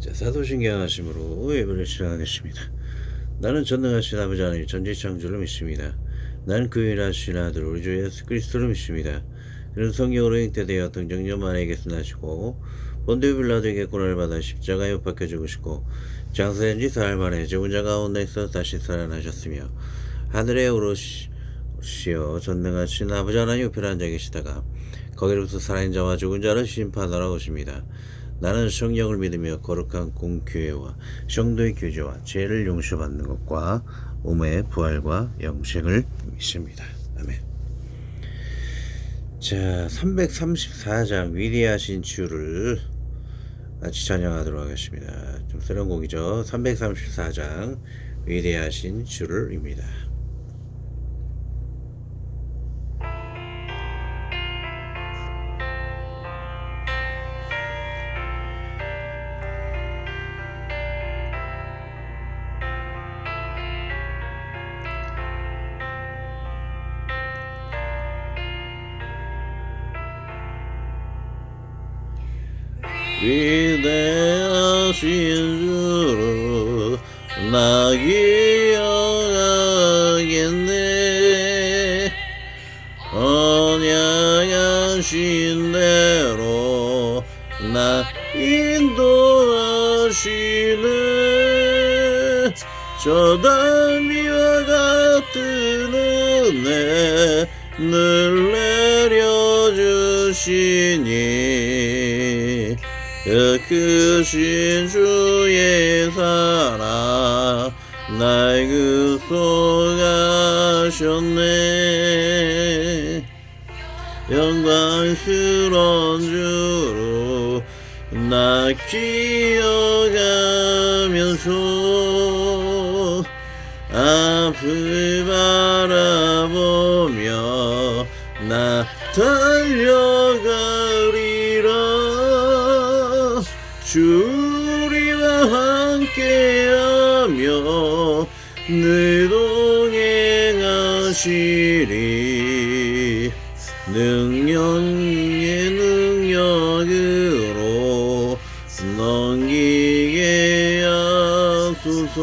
자, 사도신경하심으로 예배를 시작하겠습니다. 나는 전능하신 아버지 하나님 전지창조를 믿습니다. 나는 그 일하신 아들 우리 주 예수 그리스도를 믿습니다. 그는 성령으로 잉태되어 등정녀 마리아에게서 나시고 본디오 빌라도에게 고난을 받아 십자가에 못 박혀 죽으시고 장사된 지 사흘 만에 죽은 자 가운데서 다시 살아나셨으며 하늘에 오르시어 전능하신 아버지 하나님 옆에 앉아 계시다가 거기로부터 살아있는 자와 죽은 자를 심판하러 오십니다. 나는 성령을 믿으며 거룩한 공교회와 성도의 교제와 죄를 용서받는 것과 몸의 부활과 영생을 믿습니다. 아멘. 자, 334장 위대하신 주를 같이 찬양하도록 하겠습니다. 좀 새로운 곡이죠. 334장 위대하신 주를입니다. 위대하신 주로 나 기억하겠네. 언약하신 대로 나 인도하시네. 저 달미와 같은 은혜 늘 내려주시니 그 크신 주의 사랑 날 구속하셨네. 영광스러운 주로 나 기억하면서 앞을 바라보며 나 달려가리라. 주 우리와 함께하며 늘 동행하시리. 능력의 능력으로 넘기게 하소서.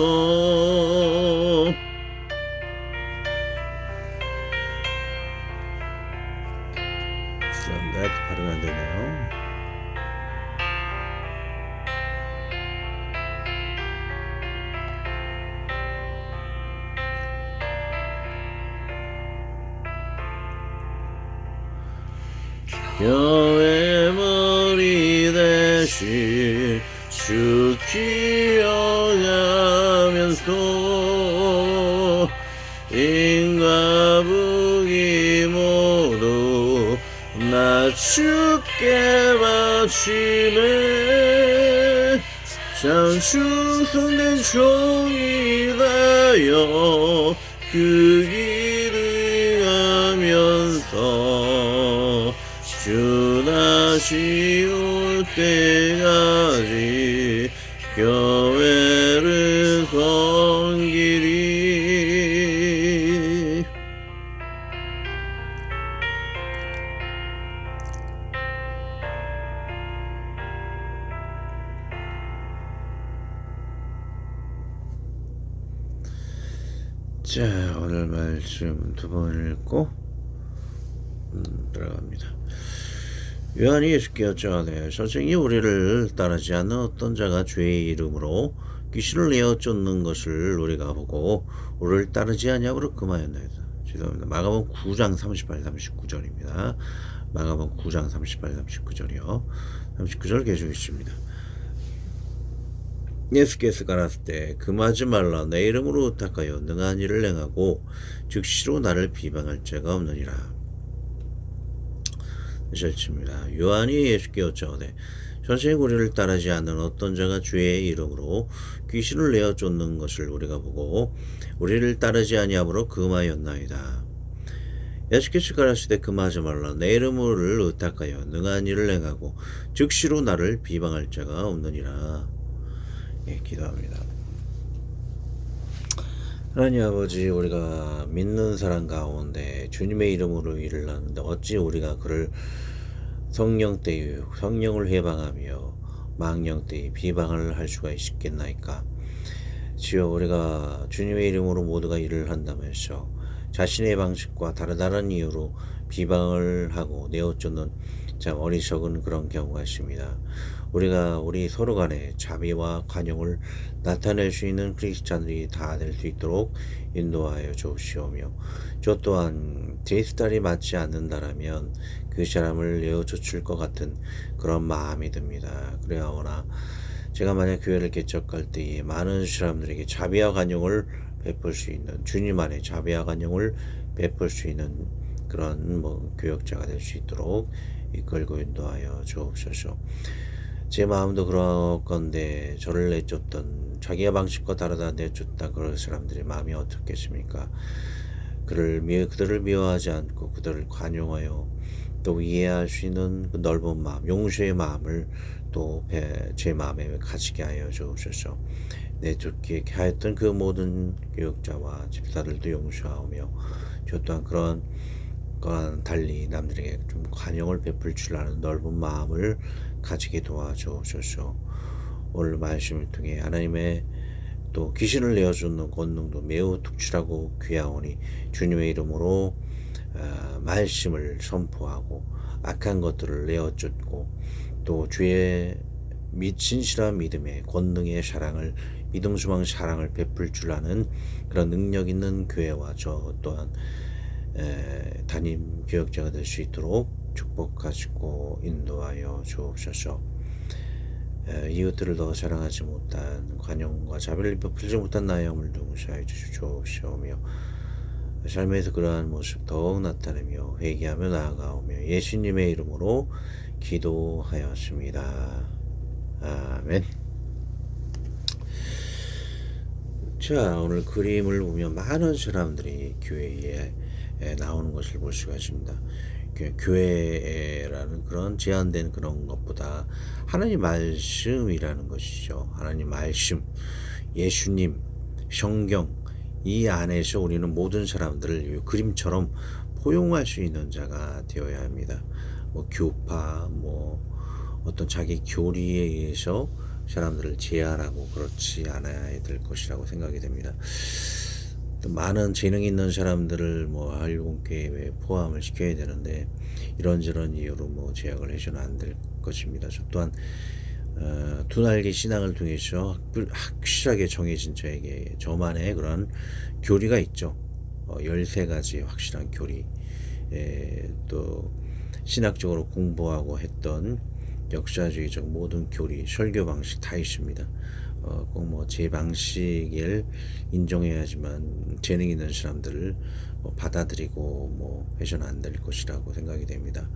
죄송합니다. 발음 안 되네요. 교회 머리 대신 주 기억하면서 인과 북이 모두 나 주께 바치네. 참 충성된 종이 되어 그 길을 가면서 주 다시 올 때까지 교회를 섬기리. 자, 오늘 말씀 두 번 읽고 들어갑니다. 요한이 예수께 여쭤가되 선생이 우리를 따르지 않는 어떤 자가 죄의 이름으로 귀신을 내어 쫓는 것을 우리가 보고 우리를 따르지 아니하므로 금하였나이다. 죄송합니다. 마가복음 9장 38, 39절입니다. 마가복음 9장 38, 39절이요. 39절 계속 있습니다. 예수께서 가라사대 때 금하지 말라. 내 이름으로 의탁하여 능한 일을 행하고 즉시로 나를 비방할 자가 없느니라. 절치입니다. 요한이 예수께 여쭤가되 선생님 우리를 따르지 않는 어떤 자가 주의 이름으로 귀신을 내어 쫓는 것을 우리가 보고 우리를 따르지 아니하므로 금하였나이다. 예수께서 가라사대 금하지 말라. 내 이름을 의탁하여 능한 일을 행하고 즉시로 나를 비방할 자가 없느니라. 예, 기도합니다. 하나님 아버지, 우리가 믿는 사람 가운데 주님의 이름으로 일을 하는데 어찌 우리가 그를 성령을 해방하며 망령 때에 비방을 할 수가 있겠나이까. 주여, 우리가 주님의 이름으로 모두가 일을 한다면서 자신의 방식과 다른 이유로 비방을 하고 내어쫓는 참 어리석은 그런 경우가 있습니다. 우리가 우리 서로 간에 자비와 관용을 나타낼 수 있는 크리스찬들이 다 될 수 있도록 인도하여 주시오며, 저 또한 제 스타일이 맞지 않는다라면 그 사람을 내어쫓을 것 같은 그런 마음이 듭니다. 그래야오나 제가 만약 교회를 개척할 때에 많은 사람들에게 자비와 관용을 베풀 수 있는, 주님 안에 자비와 관용을 베풀 수 있는 그런 교역자가 될 수 있도록 이끌고 인도하여 주옵소서. 제 마음도 그럴 건데 저를 내쫓던, 자기의 방식과 다르다 내쫓다 그런 사람들의 마음이 어떻겠습니까? 그들을 미워하지 않고 그들을 관용하여 또 이해할 수 있는 그 넓은 마음, 용서의 마음을 또 제 마음에 가지게 하여 주옵소서. 내쫓기에 하였던 그 모든 교역자와 집사들도 용서하며, 저 또한 그런 달리 남들에게 좀 관용을 베풀 줄 아는 넓은 마음을 가지게 도와주옵소서. 오늘 말씀을 통해 하나님의 또 귀신을 내어주는 권능도 매우 특출하고 귀하오니 주님의 이름으로 말씀을 선포하고 악한 것들을 내어쫓고 또 주의 진실한 믿음의 권능의 사랑을, 믿음 소망 사랑을 베풀 줄 아는 그런 능력 있는 교회와 저 또한 담임 교역자가 될 수 있도록 축복하시고 인도하여 주옵소서. 이웃들을 더 사랑하지 못한, 관용과 자비를 베풀지 못한 나의 영을 용서하여 주시옵시오며, 삶에서 그러한 모습 더욱 나타내며 회개하며 나아가오며 예수님의 이름으로 기도하였습니다. 아멘. 자, 오늘 그림을 보면 많은 사람들이 교회에 나오는 것을 볼 수가 있습니다. 교회라는 그런 제한된 그런 것보다 하나님 말씀이라는 것이죠. 하나님 말씀, 예수님, 성경, 이 안에서 우리는 모든 사람들을 그림처럼 포용할 수 있는 자가 되어야 합니다. 교파, 어떤 자기 교리에 의해서 사람들을 제한하고 그렇지 않아야 될 것이라고 생각이 됩니다. 또 많은 재능 있는 사람들을 할공교회에 포함을 시켜야 되는데 이런저런 이유로 제약을 해서는 안 될 것입니다. 저 또한 두 날개 신앙을 통해서 확실하게 정해진 저만의 그런 교리가 있죠. 13가지 확실한 교리, 또 신학적으로 공부하고 했던 역사주의적 모든 교리, 설교 방식 다 있습니다. 꼭 제 방식을 인정해야지만 재능 있는 사람들을 받아들이고 해서는 안 될 것이라고 생각이 됩니다.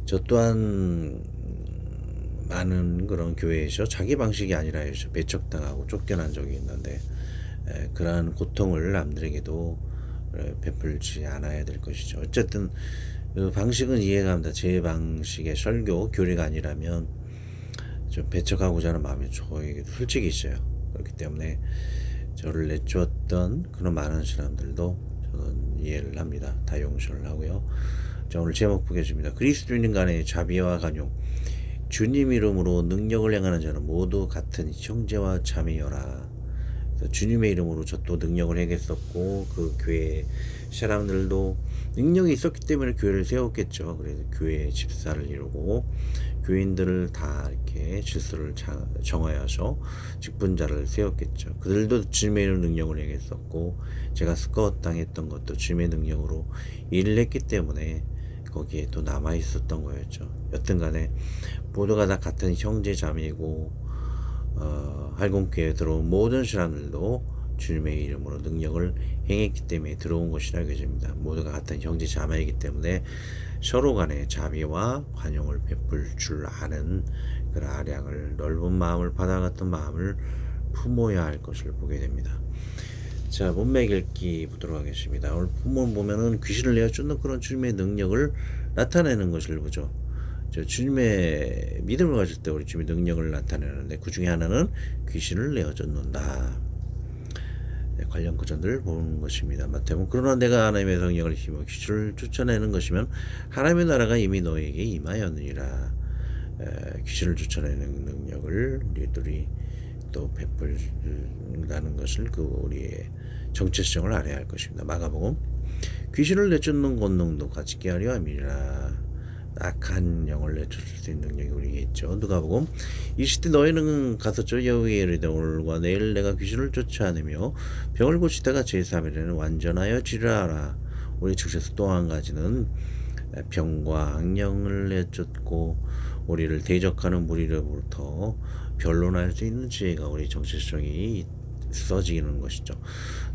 저 또한 많은 그런 교회에서 자기 방식이 아니라 해서 배척당하고 쫓겨난 적이 있는데 그러한 고통을 남들에게도 베풀지 않아야 될 것이죠. 어쨌든 그 방식은 이해가 합니다. 제 방식의 설교, 교리가 아니라면 좀 배척하고자 하는 마음이 저에게도 솔직히 있어요. 그렇기 때문에 저를 내쫓았던 그런 많은 사람들도 저는 이해를 합니다. 다 용서를 하고요. 자, 오늘 제목 보겠습니다. 그리스도인 간의 자비와 관용, 주님 이름으로 능력을 행하는 자는 모두 같은 형제와 자매여라. 주님의 이름으로 저 또 능력을 행했었고 그 교회 사람들도 능력이 있었기 때문에 교회를 세웠겠죠. 그래서 교회 집사를 이루고 교인들을 다 이렇게 질서를 정하여서 직분자를 세웠겠죠. 그들도 주님의 이름 능력을 행했었고 제가 스카웃 당했던 것도 주님의 능력으로 일을 했기 때문에 거기에 또 남아 있었던 거였죠. 여튼간에 모두가 다 같은 형제 자매이고 할공교회에 들어온 모든 사람들도 주님의 이름으로 능력을 행했기 때문에 들어온 것이라 여겨집니다. 모두가 같은 형제 자매이기 때문에 서로 간에 자비와 관용을 베풀 줄 아는 그 아량을, 넓은 마음을, 바다 같은 마음을 품어야 할 것을 보게 됩니다. 자, 문맥 읽기 보도록 하겠습니다. 오늘 본문 보면은 귀신을 내어쫓는 그런 주님의 능력을 나타내는 것을 보죠. 주님의 믿음을 가질 때 우리 주님의 능력을 나타내는데 그 중에 하나는 귀신을 내어쫓는다. 관련 구절들을 보는 것입니다. 마태복음, 그러나 내가 하나님의 성령을 힘입어 귀신을 쫓아내는 것이면 하나님의 나라가 이미 너에게 임하였느니라. 귀신을 쫓아내는 능력을 우리들이 또 베풀다는 것을 그 우리의 정체성을 알아야 할 것입니다. 마가복음 귀신을 내쫓는 권능도 가지게 하려 함이라. 악한 영을 내쫓을 수 있는 능력이 우리에게 있죠. 누가복음 20대 너희는 가서 저 여호와의 이르되 오늘과 내일 내가 귀신을 쫓아내며 병을 고치다가 제3일에는 완전하여 지르하라. 우리 측에서 또 한 가지는 병과 악령을 내쫓고 우리를 대적하는 무리로부터 변론할 수 있는 지혜가 우리 정체성이 써지는 것이죠.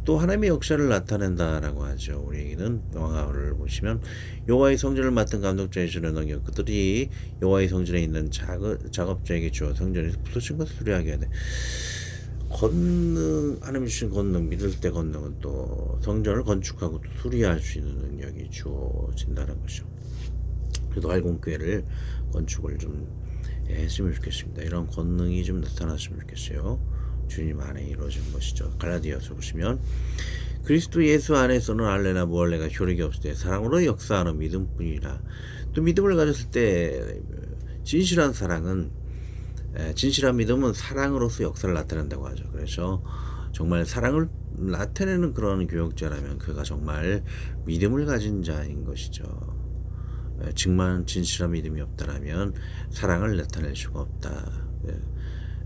또 하나님의 역사를 나타낸다라고 하죠. 우리에게는 왕하를 보시면 여호와의 성전을 맡은 감독자의 주는 능력 그들이 여호와의 성전에 있는 작업자에게 주어 성전에서 부서진 것을 수리하게 하되 권능 하나님 주신 권능 믿을 때 권능은 또 성전을 건축하고 또 수리할 수 있는 능력이 주어진다는 것이죠. 그래도 활공교회를 건축을 좀 했으면 좋겠습니다. 이런 권능이 좀 나타났으면 좋겠어요. 주님 안에 이루어진 것이죠. 갈라디아서 보시면 그리스도 예수 안에서는 알레나 무알레가 효력이 없을 때 사랑으로 역사하는 믿음뿐이라. 또 믿음을 가졌을 때 진실한 사랑은 진실한 믿음은 사랑으로서 역사를 나타낸다고 하죠. 그래서 정말 사랑을 나타내는 그런 교역자라면 그가 정말 믿음을 가진 자인 것이죠. 정말 진실한 믿음이 없다라면 사랑을 나타낼 수가 없다.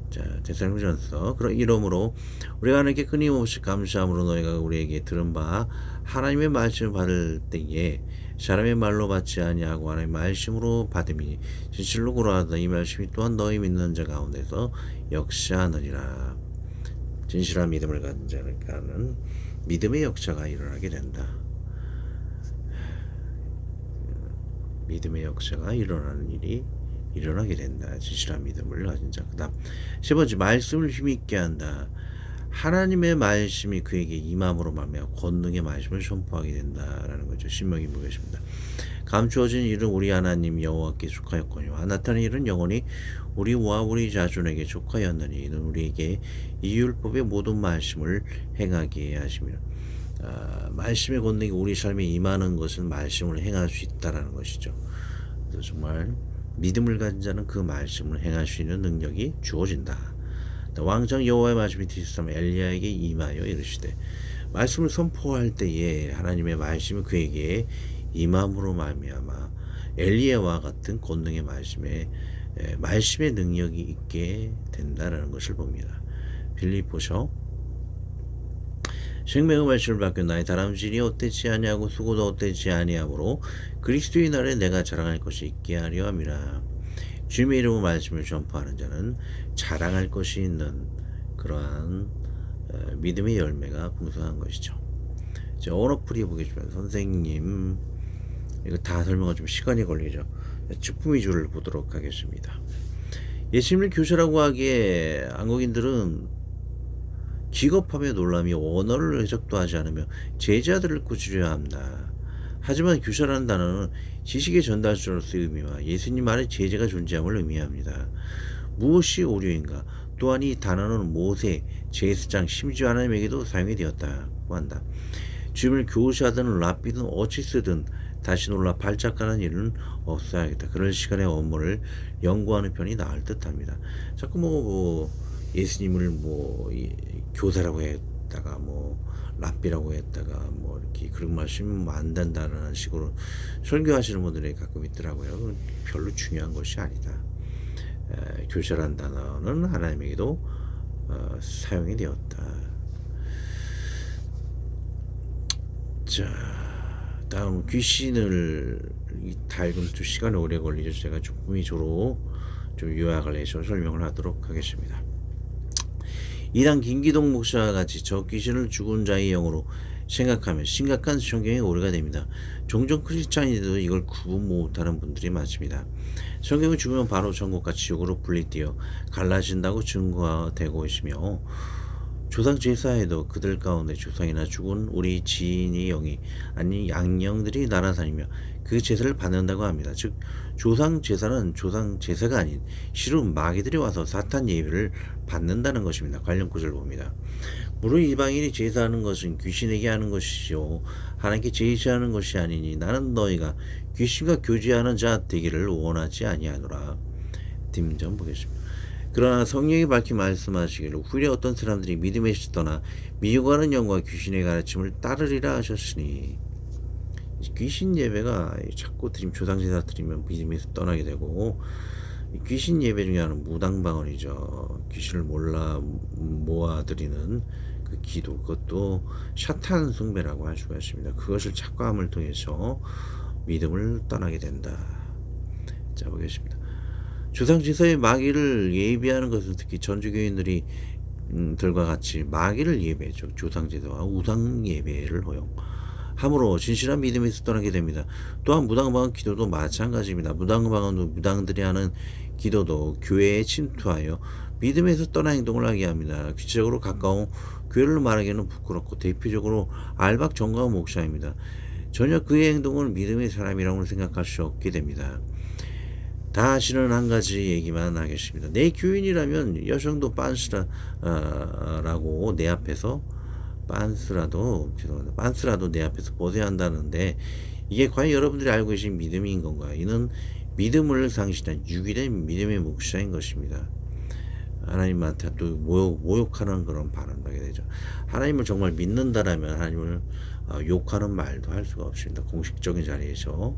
자, 데살로니가전서 그런 이러므로 우리가 하나님께 끊임없이 감사함으로 너희가 우리에게 들은 바 하나님의 말씀을 받을 때에 사람의 말로 받지 아니하고 하나님의 말씀으로 받음이 진실로 고라하다. 이 말씀이 또한 너희 믿는 자 가운데서 역사하느니라. 진실한 믿음을 가진 자는 믿음의 역사가 일어나게 된다. 믿음의 역사가 일어나는 일이 일어나게 된다. 진실한 믿음을 가진 자. 그 다음 세 번째 말씀을 힘있게 한다. 하나님의 말씀이 그에게 임함으로 말미암아 권능의 말씀을 선포하게 된다라는 거죠. 신명기 보겠습니다. 감추어진 일은 우리 하나님 여호와께 속하였거니와 나타난 일은 영원히 우리와 우리 자손에게 속하였느니 이는 우리에게 이 율법의 모든 말씀을 행하게 하심이라. 말씀의 권능이 우리 삶에 임하는 것은 말씀을 행할 수 있다라는 것이죠. 그래서 정말 믿음을 가진 자는 그 말씀을 행할 수 있는 능력이 주어진다. 왕장 여호와의 말씀이 디스람 엘리야에게 임하여 이르시되 말씀을 선포할 때에 하나님의 말씀이 그에게 임함으로 말미암아 엘리야와 같은 권능의 말씀의 능력이 있게 된다라는 것을 봅니다. 빌립보서 생명의 말씀을 받고 나의 다람쥐이 헛되지 아니하고 수고도 헛되지 아니하므로 그리스도의 날에 내가 자랑할 것이 있게 하려 함이라. 주님의 이름으로 말씀을 전파하는 자는 자랑할 것이 있는 그러한 믿음의 열매가 풍성한 것이죠. 이제 언어풀이 보겠지만 선생님 이거 다 설명은 좀 시간이 걸리죠. 즉품위주를 보도록 하겠습니다. 예수님을 교사라고 하기에 한국인들은 기겁하며 놀라며 언어를 해석도 하지 않으며 제자들을 꾸짖으려 합니다. 하지만 교사라는 단어는 지식의 전달자로서의 의미와 예수님 안에 제자가 존재함을 의미합니다. 무엇이 오류인가? 또한 이 단어는 모세, 제사장, 심지어 하나님에게도 사용이 되었다고 한다. 주님을 교사든 랍비든 어찌 쓰든 다시 놀라 발작하는 일은 없어야겠다. 그럴 시간에 업무를 연구하는 편이 나을 듯합니다. 자꾸 예수님을 교사라고 했다가 랍비라고 했다가 이렇게 그런 말씀 안 된다는 식으로 설교하시는 분들이 가끔 있더라고요. 별로 중요한 것이 아니다. 교사란 단어는 하나님에게도 사용이 되었다. 자, 다음 귀신을 다 읽으면 또 시간이 오래 걸리죠. 제가 조금이조로 좀 요약을 해서 설명을 하도록 하겠습니다. 이당 김기동 목사와 같이 저 귀신을 죽은 자의 영으로 생각하면 심각한 성경의 오류가 됩니다. 종종 크리스찬이도 이걸 구분 못하는 분들이 많습니다. 성경이 죽으면 바로 천국과 지옥으로 분리되어 갈라진다고 증거되고 있으며 조상 제사에도 그들 가운데 조상이나 죽은 우리 지인의 영이 아닌 양령들이 날아다니며 그 제사를 받는다고 합니다. 즉 조상 제사는 조상 제사가 아닌 실은 마귀들이 와서 사탄 예배를 받는다는 것입니다. 관련 구절을 봅니다. 물론 이방인이 제사하는 것은 귀신에게 하는 것이요 하나님께 제사하는 것이 아니니 나는 너희가 귀신과 교제하는 자 되기를 원하지 아니하노라. 뒷문장 보겠습니다. 그러나 성령이 밝히 말씀하시기를 후일에 어떤 사람들이 믿음에서 떠나 미혹하는 영과 귀신의 가르침을 따르리라 하셨으니, 귀신 예배가 자꾸 드리면, 조상제사 드리면 믿음에서 떠나게 되고, 귀신 예배 중에 하나는 무당방언이죠. 귀신을 모아드리는 그 기도, 그것도 샤탄 숭배라고 할 수가 있습니다. 그것을 착과함을 통해서 믿음을 떠나게 된다. 자, 보겠습니다. 조상제사의 마귀를 예비하는 것은 특히 전주교인들이 들과 같이 마귀를 예배죠. 조상제사와 우상 예배를 허용함으로 진실한 믿음에서 떠나게 됩니다. 또한 무당방언 기도도 마찬가지입니다. 무당방언도 무당들이 하는 기도도 교회에 침투하여 믿음에서 떠난 행동을 하게 합니다. 구체적으로 가까운 교회를 말하기는 부끄럽고 대표적으로 알박 정광 목사입니다. 전혀 그의 행동을 믿음의 사람이라고 생각할 수 없게 됩니다. 다시는 한 가지 얘기만 하겠습니다. 내 교인이라면 여성도 빤스라고 내 앞에서 빤스라도 내 앞에서 벗어야 한다는데, 이게 과연 여러분들이 알고 계신 믿음인 건가요? 이는 믿음을 상실한 유기된 믿음의 목사인 것입니다. 하나님한테 또 모욕하는 그런 발언을 하게 되죠. 하나님을 정말 믿는다라면 하나님을 욕하는 말도 할 수가 없습니다. 공식적인 자리에서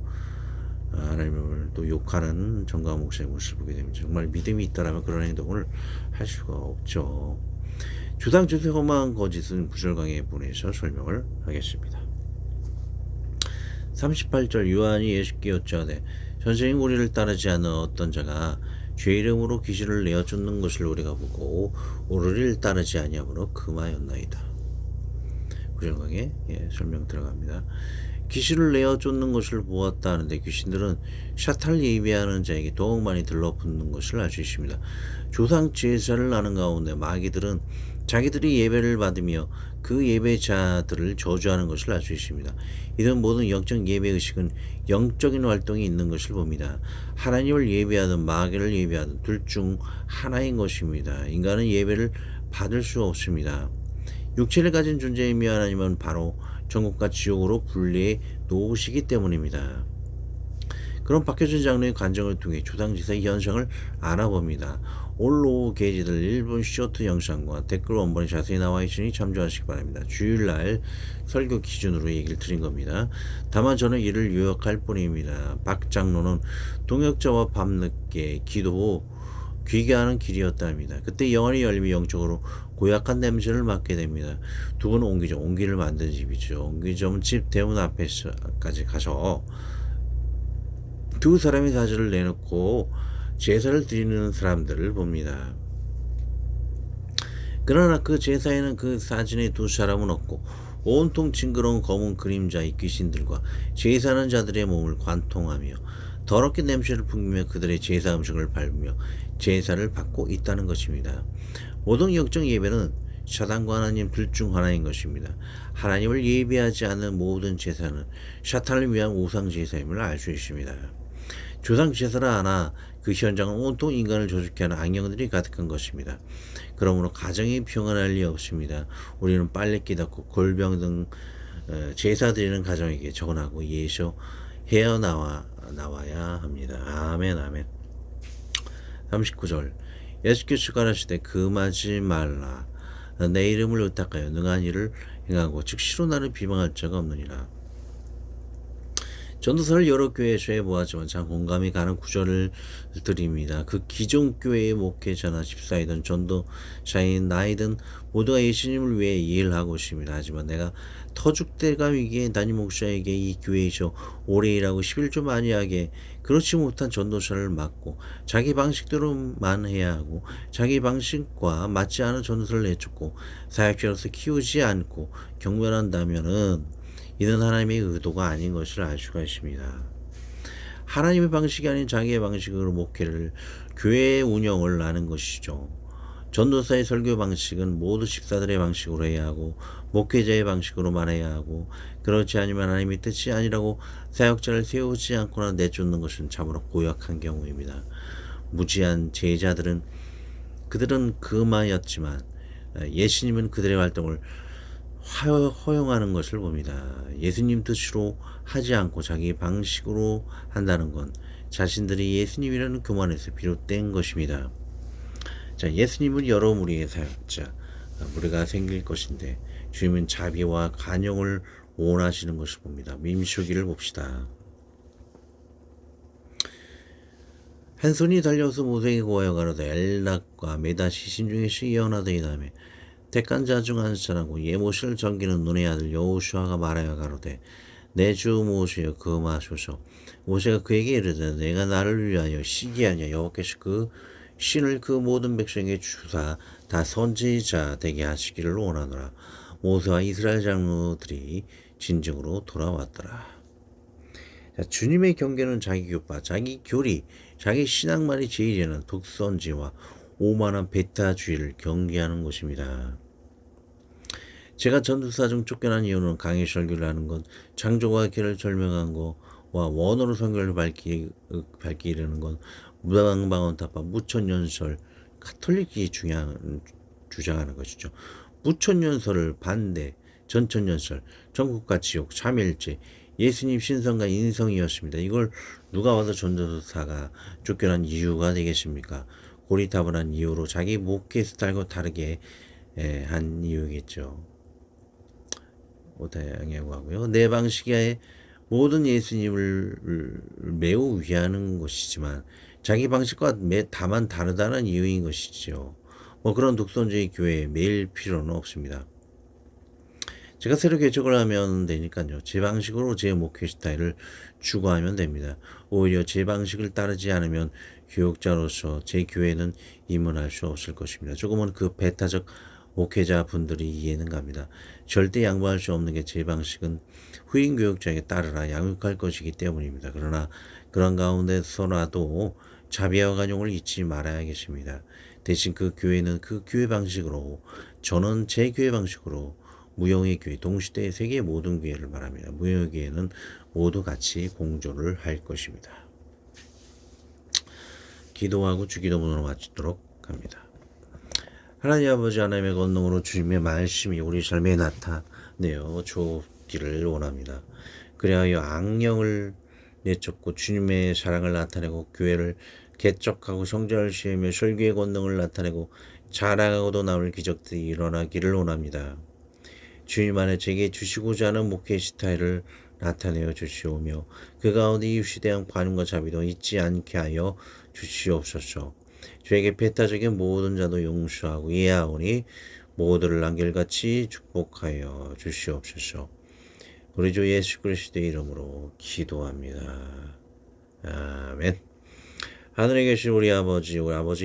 하나님을 또 욕하는 정광 목사의 모습을 보게 됩니다. 정말 믿음이 있다라면 그런 행동을 할 수가 없죠. 주상주세 험한 거짓은 구절강에 보내서 설명을 하겠습니다. 38절, 요한이 예수께 여짜오되 선생님, 우리를 따르지 않는 어떤 자가 죄 이름으로 귀신을 내어 쫓는 것을 우리가 보고 우리를 따르지 아니하므로 금하였나이다. 구절강에 설명 들어갑니다. 귀신을 내어 쫓는 것을 보았다 하는데, 귀신들은 샤탈 예배하는 자에게 더욱 많이 들러붙는 것을 알 수 있습니다. 조상 제사를 하는 가운데 마귀들은 자기들이 예배를 받으며 그 예배자들을 저주하는 것을 알 수 있습니다. 이런 모든 영적 예배의식은 영적인 활동이 있는 것을 봅니다. 하나님을 예배하든 마귀를 예배하든 둘 중 하나인 것입니다. 인간은 예배를 받을 수 없습니다. 육체를 가진 존재이며 하나님은 바로 천국과 지옥으로 분리해 놓으시기 때문입니다. 그럼 박효준 장로의 관정을 통해 조상제사의 현상을 알아봅니다. 올로 게시될 1분 쇼트 영상과 댓글 원본이 자세히 나와 있으니 참조하시기 바랍니다. 주일날 설교 기준으로 얘기를 드린 겁니다. 다만 저는 이를 요약할 뿐입니다. 박 장로는 동역자와 밤늦게 기도 후 귀게 하는 길이었답니다. 그때 영안이 열리며 영적으로 고약한 냄새를 맡게 됩니다. 두 분은 옹기를 만든 집이죠. 옹기점 집 대문 앞에까지 가서 두 사람의 사진을 내놓고 제사를 드리는 사람들을 봅니다. 그러나 그 제사에는 그 사진의 두 사람은 없고 온통 징그러운 검은 그림자의 귀신들과 제사하는 자들의 몸을 관통하며 더럽게 냄새를 풍기며 그들의 제사 음식을 밟으며 제사를 받고 있다는 것입니다. 모든 영적 예배는 사단과 하나님 둘 중 하나인 것입니다. 하나님을 예배하지 않는 모든 제사는 사탄을 위한 우상 제사임을 알 수 있습니다. 조상 제사를 하나 그 현장은 온통 인간을 조직케 하는 악령들이 가득한 것입니다. 그러므로 가정이 평안할 리 없습니다. 우리는 빨리 깨닫고 골병 등 제사 드리는 가정에게 적언하고 예서 나와야 합니다. 아멘, 아멘. 39절, 예수께서 가라시되 금하지 말라. 내 이름을 의탁하여 능한 일을 행하고 즉시로 나를 비방할 자가 없느니라. 전도서를 여러 교회에서 해보았지만 참 공감이 가는 구절을 드립니다. 그 기존 교회의 목회자나 집사이든 전도자인 나이든 모두가 예수님을 위해 일을 하고 있습니다. 하지만 내가 터줏대감 위기에 담임 목사에게 이 교회에서 오래 일하고 11조 많이 하게 그렇지 못한 전도사를 맡고 자기 방식대로만 해야 하고 자기 방식과 맞지 않은 전도사를 내쫓고 사역자로서 키우지 않고 경멸한다면은 이는 하나님의 의도가 아닌 것을 알 수가 있습니다. 하나님의 방식이 아닌 자기의 방식으로 목회를, 교회의 운영을 하는 것이죠. 전도사의 설교 방식은 모두 집사들의 방식으로 해야 하고 목회자의 방식으로만 해야 하고, 그렇지 않으면 하나님의 뜻이 아니라고 사역자를 세우지 않거나 내쫓는 것은 참으로 고약한 경우입니다. 무지한 제자들은 그들은 금하였지만 예수님은 그들의 활동을 허용하는 것을 봅니다. 예수님 뜻으로 하지 않고 자기 방식으로 한다는 건 자신들이 예수님이라는 교만에서 비롯된 것입니다. 자, 예수님은 여러 무리의 사역자, 무리가 생길 것인데 주님은 자비와 간용을 원하시는 것을 봅니다. 민수기를 봅시다. 한 손이 달려서 모세에게 고하여 가로되 엘락과 메다 시신 중에 예언하더니 다음에 택한 자 중 한 사람고 예모시를 섬기는 눈의 아들 여호수아가 말하여 가로되 내 주 모세여 금하소서. 모세가 그에게 이르되 내가 나를 위하여 시기하냐 여호와께서 그 신을 그 모든 백성에게 주사 다 선지자 되게 하시기를 원하노라. 모세와 이스라엘 장로들이 진정으로 돌아왔더라. 자, 주님의 경계는 자기 교파, 자기 교리, 자기 신앙만이 제일이라는 독선지와 오만한 베타주의를 경계하는 것입니다. 제가 전도사 중 쫓겨난 이유는 강의 설교를 하는 것, 창조와 계를 설명한 것과 원어로 성경을 밝기 이르는 것, 무당방언타파, 무천연설, 카톨릭이 주장하는 것이죠. 무천연설을 반대, 전천연설, 전국과 지옥, 삼일째, 예수님 신성과 인성이었습니다. 이걸 누가 와서 전도사가 쫓겨난 이유가 되겠습니까? 고리타분한 이유로 자기 목회 스타일과 다르게 한 이유겠죠. 오타양하고요. 내 방식에 모든 예수님을 매우 위하는 것이지만 자기 방식과 다만 다르다는 이유인 것이죠. 그런 독선주의 교회에 매일 필요는 없습니다. 제가 새로 개척을 하면 되니까요. 제 방식으로 제 목회 스타일을 추구하면 됩니다. 오히려 제 방식을 따르지 않으면 교육자로서 제 교회는 입문할 수 없을 것입니다. 조금은 그 배타적 목회자 분들이 이해는 갑니다. 절대 양보할 수 없는 게 제 방식은 후임 교육자에게 따르라 양육할 것이기 때문입니다. 그러나 그런 가운데서라도 자비와 간용을 잊지 말아야겠습니다. 대신 그 교회는 그 교회 방식으로, 저는 제 교회 방식으로 무형의 교회, 동시대의 세계 모든 교회를 말합니다. 무형의 교회는 모두 같이 공존을 할 것입니다. 기도하고 주기도문으로 마치도록 합니다. 하나님 아버지, 하나님의 권능으로 주님의 말씀이 우리 삶에 나타내어 주기를 원합니다. 그리하여 악령을 내쫓고 주님의 사랑을 나타내고 교회를 개척하고 성전을 지으며 설교의 권능을 나타내고 자랑하고도 남을 기적들이 일어나기를 원합니다. 주님 안에 제게 주시고자 하는 목회 스타일을 나타내어 주시오며 그 가운데 이웃에 대한 관용과 자비도 잊지 않게 하여 주시옵소서. 저에게 배타적인 모든 자도 용서하고 이해하오니 모두를 안결같이 축복하여 주시옵소서. 우리 주 예수 그리스도의 이름으로 기도합니다. 아멘. 하늘에 계신 우리 아버지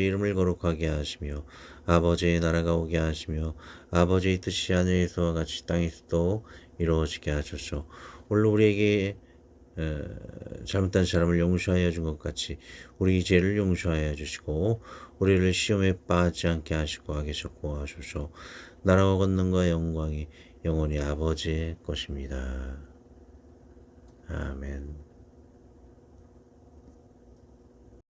이름을 거룩하게 하시며 아버지의 나라가 오게 하시며 아버지의 뜻이 하늘에서와 같이 땅에서도 이루어지게 하소서. 오늘 우리에게 잘못한 사람을 용서하여 준 것 같이 우리 죄를 용서하여 주시고 우리를 시험에 빠지지 않게 하시고 하겠소서 하소서. 나라와 권능과 영광이 영원히 아버지의 것입니다. 아멘.